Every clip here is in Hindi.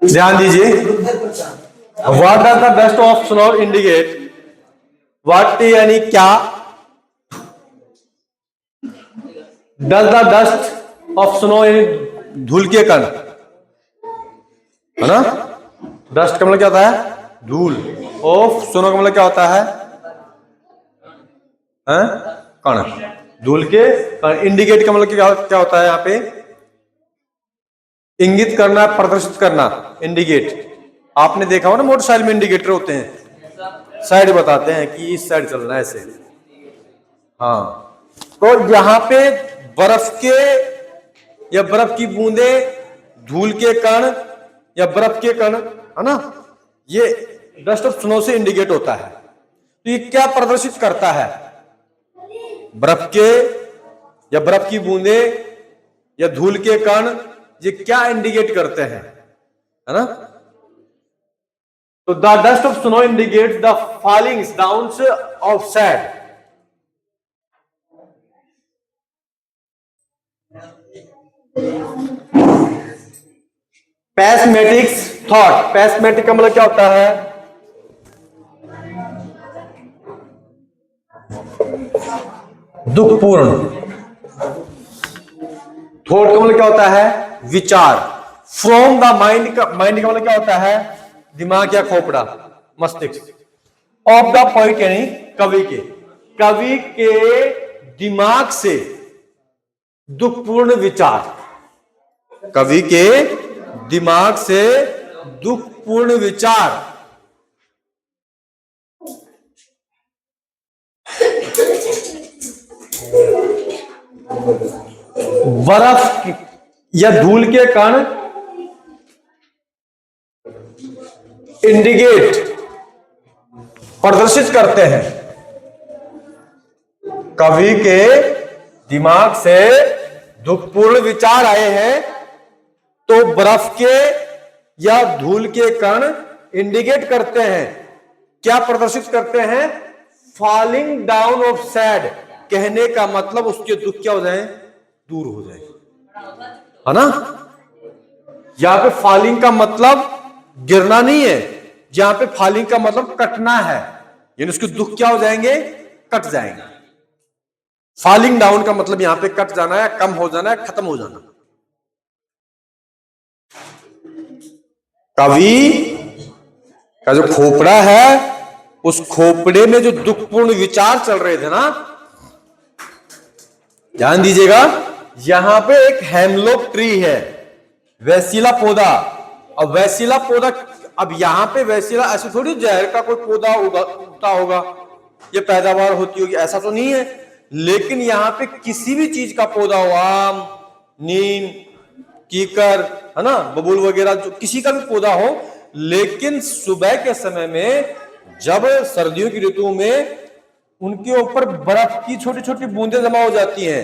ध्यान दीजिए, what does the dust of snow indicate? What यानी क्या, does the dust of snow यानी धूल के कण, है ना? डस्ट का मतलब क्या होता है? धूल। ऑफ स्नो का मतलब क्या होता है? कण। धूल के कण। इंडिकेट का मतलब क्या होता है? यहाँ पे इंगित करना, प्रदर्शित करना। इंडिकेट आपने देखा हो ना, मोटरसाइकिल में इंडिकेटर होते हैं, साइड बताते हैं कि इस साइड चलना है, ऐसे। हाँ, तो यहां पे बर्फ के या बर्फ की बूंदे, धूल के कण या बर्फ के कण, है ना, ये डस्ट ऑफ स्नो से इंडिकेट होता है। तो ये क्या प्रदर्शित करता है? बर्फ के या बर्फ की बूंदे या धूल के कण, ये क्या इंडिकेट करते हैं, है ना? तो the dust of snow indicates the falling down of sand. Pessimistics thought. Pessimistic का मतलब क्या होता है? दुखपूर्ण। थॉट का मतलब क्या होता है? विचार। फ्रॉम द माइंड का मतलब क्या होता है? दिमाग या खोपड़ा, मस्तिष्क। ऑफ द पॉइंट यानी कवि के दिमाग से दुखपूर्ण विचार। कवि के दिमाग से दुखपूर्ण विचार। बर्फ या धूल के कण इंडिकेट, प्रदर्शित करते हैं। कवि के दिमाग से दुखपूर्ण विचार आए हैं, तो बर्फ के या धूल के कण इंडिकेट करते हैं, क्या प्रदर्शित करते हैं? Falling down of sad. कहने का मतलब उसके दुख क्या हो जाए? दूर हो जाए, है ना? यहां पे फॉलिंग का मतलब गिरना नहीं है, यहां पे फॉलिंग का मतलब कटना है, यानी उसके दुख क्या हो जाएंगे? कट जाएंगे। फॉलिंग डाउन का मतलब यहां पे कट जाना है, कम हो जाना है, खत्म हो जाना। कवि का जो खोपड़ा है, उस खोपड़े में जो दुखपूर्ण विचार चल रहे थे ना, ध्यान दीजिएगा, यहां पे एक हेमलॉक ट्री है, वैसीला पौधा। अब वैसीला पौधा, अब यहां पे वैसीला ऐसे थोड़ी जहर का कोई पौधा उगता होगा, ये पैदावार होती होगी, ऐसा तो नहीं है। लेकिन यहां पे किसी भी चीज का पौधा हो, आम, नीम, कीकर, है ना, बबूल वगैरह, जो किसी का भी पौधा हो, लेकिन सुबह के समय में जब सर्दियों की ऋतु में उनके ऊपर बर्फ की छोटी छोटी बूंदें जमा हो जाती हैं,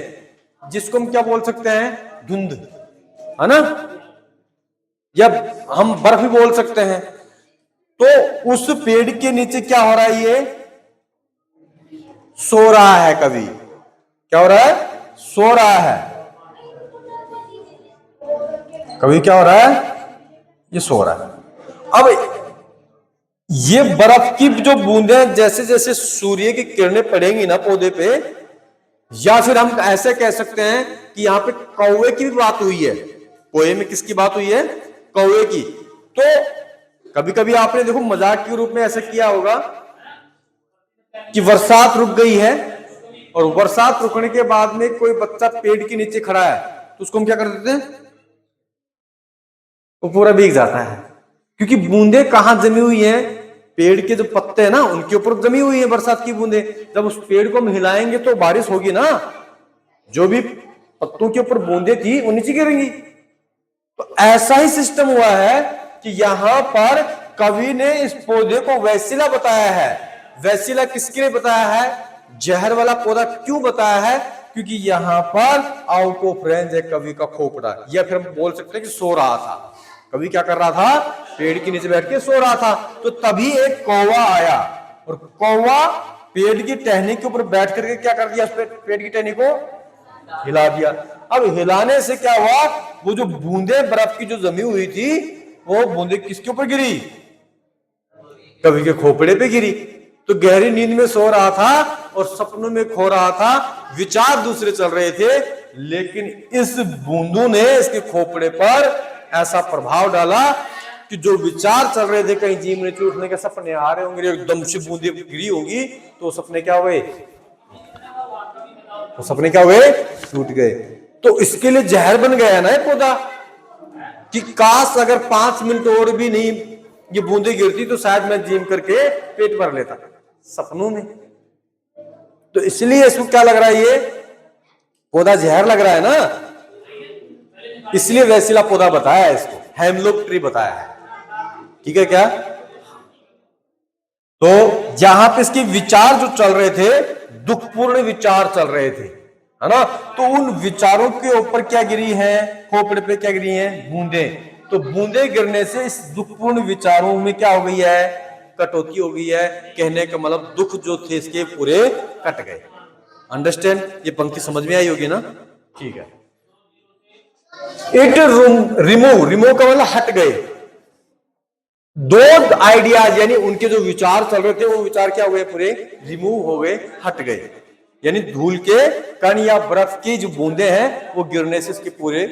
जिसको हम क्या बोल सकते हैं? धुंध, है ना, या हम बर्फ भी बोल सकते हैं। तो उस पेड़ के नीचे क्या हो रहा है? ये सो रहा है कवि। क्या हो रहा है? सो रहा है। कवि क्या हो रहा है? ये सो रहा है। अब ये बर्फ की जो बूंदें जैसे जैसे सूर्य की किरणें पड़ेंगी ना पौधे पे, या फिर हम ऐसे कह सकते हैं कि यहां पे कौवे की भी बात हुई है। पोए में किसकी बात हुई है? कौवे की। तो कभी कभी आपने देखो मजाक के रूप में ऐसे किया होगा कि बरसात रुक गई है, और बरसात रुकने के बाद में कोई बच्चा पेड़ के नीचे खड़ा है, तो उसको हम क्या कर देते हैं? वो पूरा भीग जाता है, क्योंकि बूंदे कहां जमी हुई हैं? पेड़ के जो पत्ते हैं ना, उनके ऊपर जमी हुई है बरसात की बूंदे। जब उस पेड़ को हम हिलाएंगे तो बारिश होगी ना, जो भी पत्तों के ऊपर बूंदे थी वो नीचे गिरेंगी। तो ऐसा ही सिस्टम हुआ है कि यहां पर कवि ने इस पौधे को वैसिला बताया है। वैसिला किसके लिए बताया है? जहर वाला पौधा क्यों बताया है? क्योंकि यहां पर आउट ऑफ रेंज है कवि का खोपड़ा, या फिर हम बोल सकते हैं कि सो रहा था। कवि क्या कर रहा था? पेड़ के नीचे बैठ के सो रहा था। तो तभी एक कौवा आया, और कौवा पेड़ की टहनी के ऊपर बैठ करके क्या कर दिया? पेड़ की टहनी को हिला दिया। अब हिलाने से क्या हुआ, वो जो बूंदे बर्फ की जो जमी हुई थी वो बूंदे किसके ऊपर गिरी, कवि के खोपड़े पे गिरी। तो गहरी नींद में सो रहा था और सपनों में खो रहा था, विचार दूसरे चल रहे थे, लेकिन इस बूंदों ने इसके खोपड़े पर ऐसा प्रभाव डाला कि जो विचार चल रहे थे, कहीं जीवन में उठने के सपने आ रहे होंगे, एकदम से बूंदे गिरी होंगी, तो सपने क्या हुए, तो सपने क्या हुए, टूट गए। तो इसके लिए जहर बन गया ना ये पौधा, कि काश अगर 5 मिनट और भी नहीं ये बूंदे गिरती तो शायद मैं जिम करके पेट भर लेता सपनों में। तो इसलिए इसको क्या लग रहा है, ये पौधा जहर लग रहा है ना, इसलिए वैसिला पौधा बताया है इसको, हेमलॉक ट्री बताया है। ठीक है क्या? तो जहां पे इसके विचार जो चल रहे थे, दुखपूर्ण विचार चल रहे थे, है ना, तो उन विचारों के ऊपर क्या गिरी है, खोपड़े पे क्या गिरी है, बूंदे। तो बूंदे गिरने से इस दुखपूर्ण विचारों में क्या हो गई है, कटौती हो गई है। कहने का मतलब दुख जो थे इसके पूरे कट गए। अंडरस्टैंड? ये पंक्ति समझ में आई होगी ना? ठीक है। इट रिमूव का मतलब हट गए। दो आइडियाज यानी उनके जो विचार चल रहे थे वो विचार क्या हुए, पूरे रिमूव हो गए, हट गए। यानी धूल के कण या बर्फ की जो बूंदे हैं वो गिरने से इसके पूरे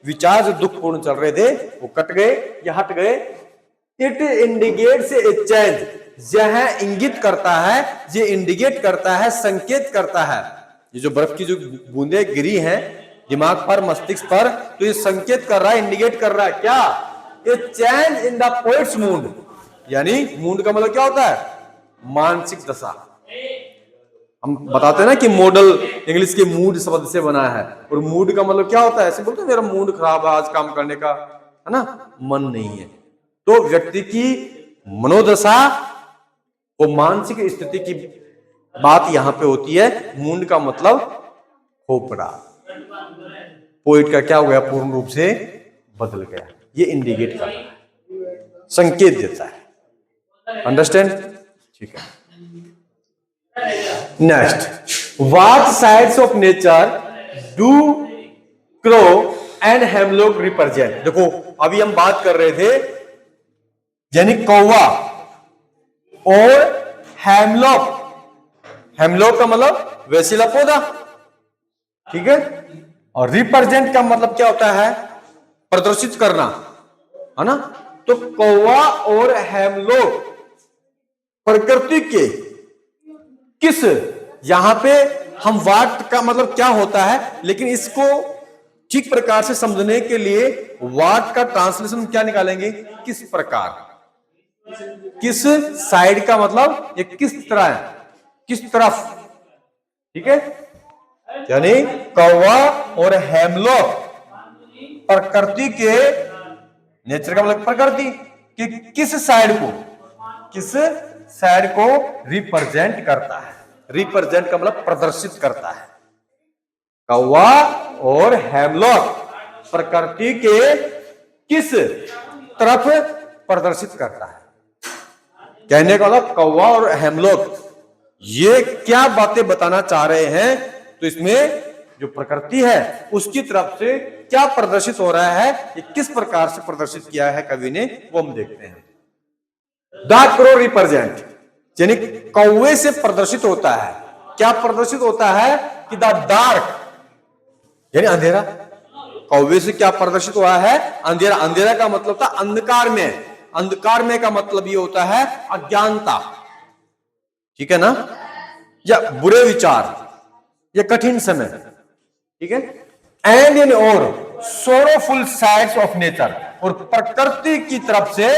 विचार जो दुखपूर्ण चल रहे थे वो कट गए या हट गए। इट इंडिकेट्स ए चेंज, यह इंगित करता है, ये इंडिकेट करता है, संकेत करता है। ये जो बर्फ की जो बूंदे गिरी हैं दिमाग पर, मस्तिष्क पर, तो ये संकेत कर रहा है, इंडिकेट कर रहा है क्या, ए change in the poets mood. यानी मूड का मतलब क्या होता है, मानसिक दशा। हम बताते हैं ना कि मॉडल इंग्लिश के मूड शब्द से बना है, और मूड का मतलब क्या होता है, ऐसे बोलते हैं मेरा मूड खराब है आज काम करने का, है ना, मन नहीं है। तो व्यक्ति की मनोदशा और मानसिक स्थिति की बात यहां पे होती है। मूड का मतलब खोपड़ा। पोइट का क्या हो गया, पूर्ण रूप से बदल गया। ये इंडिकेट कर रहा है, संकेत देता है। अंडरस्टैंड? ठीक है। Next, what sides of nature do crow and hemlock represent. देखो अभी हम बात कर रहे थे यानी कौवा और हेमलॉक। हेमलॉक का मतलब वैसिला पौधा, ठीक है, और रिप्रेजेंट का मतलब क्या होता है, प्रदर्शित करना, है ना। तो कौवा और हेमलॉक प्रकृति के किस, यहां पे हम वाट का मतलब क्या होता है, लेकिन इसको ठीक प्रकार से समझने के लिए वाट का ट्रांसलेशन क्या निकालेंगे, किस प्रकार, किस साइड का मतलब ये किस तरह है, किस तरफ, ठीक है। यानी कौवा और हेमलॉक प्रकृति के, नेचर का मतलब प्रकृति के किस साइड को, किस साइड को रिप्रेजेंट करता है। रिप्रेजेंट का मतलब प्रदर्शित करता है। कौवा और हेमलॉक प्रकृति के किस तरफ प्रदर्शित करता है। कहने का मतलब कौवा और हेमलॉक ये क्या बातें बताना चाह रहे हैं, तो इसमें जो प्रकृति है उसकी तरफ से क्या प्रदर्शित हो रहा है, ये किस प्रकार से प्रदर्शित किया है कवि ने, वो हम देखते हैं। द क्रो रिप्रेजेंट यानी कौवे से प्रदर्शित होता है, क्या प्रदर्शित होता है कि द डार्क यानी अंधेरा। कौवे से क्या प्रदर्शित हुआ है, अंधेरा। अंधेरा का मतलब था अंधकार में, अंधकार में का मतलब ये होता है अज्ञानता, ठीक है ना, या बुरे विचार या कठिन समय, ठीक है। एंड इन और सोरोफुल साइड्स ऑफ नेचर, और प्रकृति की तरफ से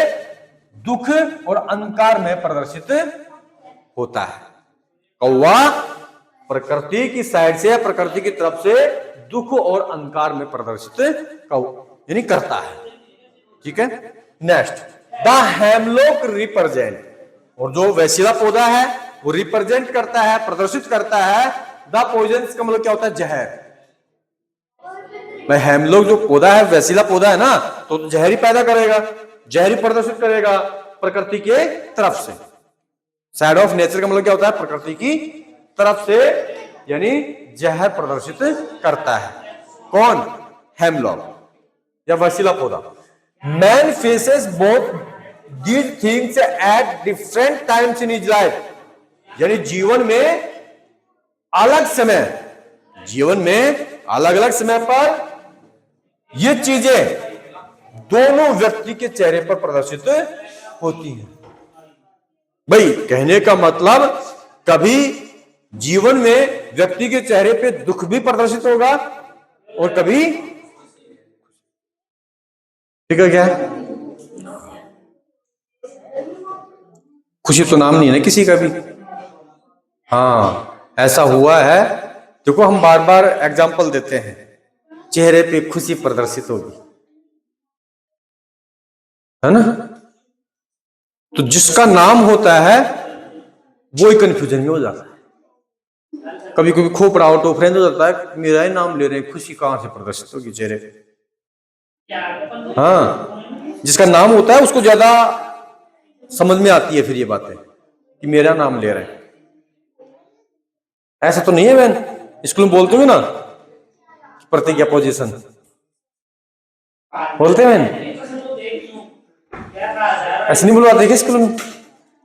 दुख और अंधकार में प्रदर्शित होता है। कौवा प्रकृति की साइड से, प्रकृति की तरफ से दुख और अंधकार में प्रदर्शित यानी करता है, ठीक है। नेक्स्ट, द हेमलॉक रिप्रेजेंट, और जो वैसिला पौधा है वो रिप्रेजेंट करता है, प्रदर्शित करता है द पॉइजन का मतलब क्या होता है, जहर। भाई हेमलॉक जो पौधा है, वैसिला पौधा है ना, तो जहर ही पैदा करेगा, जहर ही प्रदर्शित करेगा प्रकृति के तरफ से। साइड ऑफ नेचर का मतलब क्या होता है, प्रकृति की तरफ से यानी जहर प्रदर्शित करता है। कौन? हेमलॉक या वसीला पौधा। Man faces both these things at different times in his life, यानी जीवन में अलग समय पर ये चीजें दोनों व्यक्ति के चेहरे पर प्रदर्शित होती हैं। भाई कहने का मतलब कभी जीवन में व्यक्ति के चेहरे पे दुख भी प्रदर्शित होगा और कभी, ठीक है क्या है, खुशी तो नाम नहीं है ना किसी का भी। हाँ ऐसा हुआ है, देखो हम बार बार एग्जाम्पल देते हैं, चेहरे पे खुशी प्रदर्शित होगी, है ना। तो जिसका नाम होता है वो ही कंफ्यूजन में हो जाता है, कभी कभी खोपड़ा आउट ऑफ रेंज हो जाता है, मेरा ही नाम ले रहे हैं, खुशी कहां से प्रदर्शित होगी चेहरे पे। हाँ जिसका नाम होता है उसको ज्यादा समझ में आती है फिर ये बातें कि मेरा नाम ले रहे हैं। ऐसा तो नहीं है बहन, स्कूल में बोलते हो ना प्रतिज्ञा पोजीशन, बोलते हैं बहन? ऐसे नहीं बुलवाते क्या स्कूल में?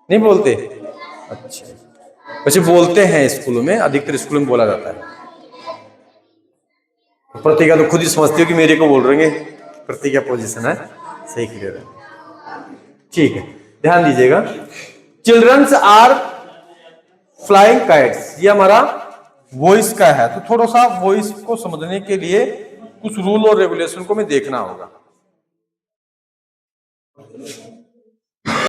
नहीं बोलते? अच्छा वैसे बोलते हैं स्कूलों में, अधिकतर स्कूलों में बोला जाता है। प्रतिज्ञा तो खुद ही समझती हो कि मेरे को बोल रहे हैं, प्रतिज्ञा पोजीशन है, सही क्लियर है, ठीक है। ध्यान दीजिएगा, चिल्ड्रंस आर फ्लाइंग काइट्स, ये हमारा वॉइस का है, तो थोड़ा सा वॉइस को समझने के लिए कुछ रूल और रेगुलेशन को हमें देखना होगा।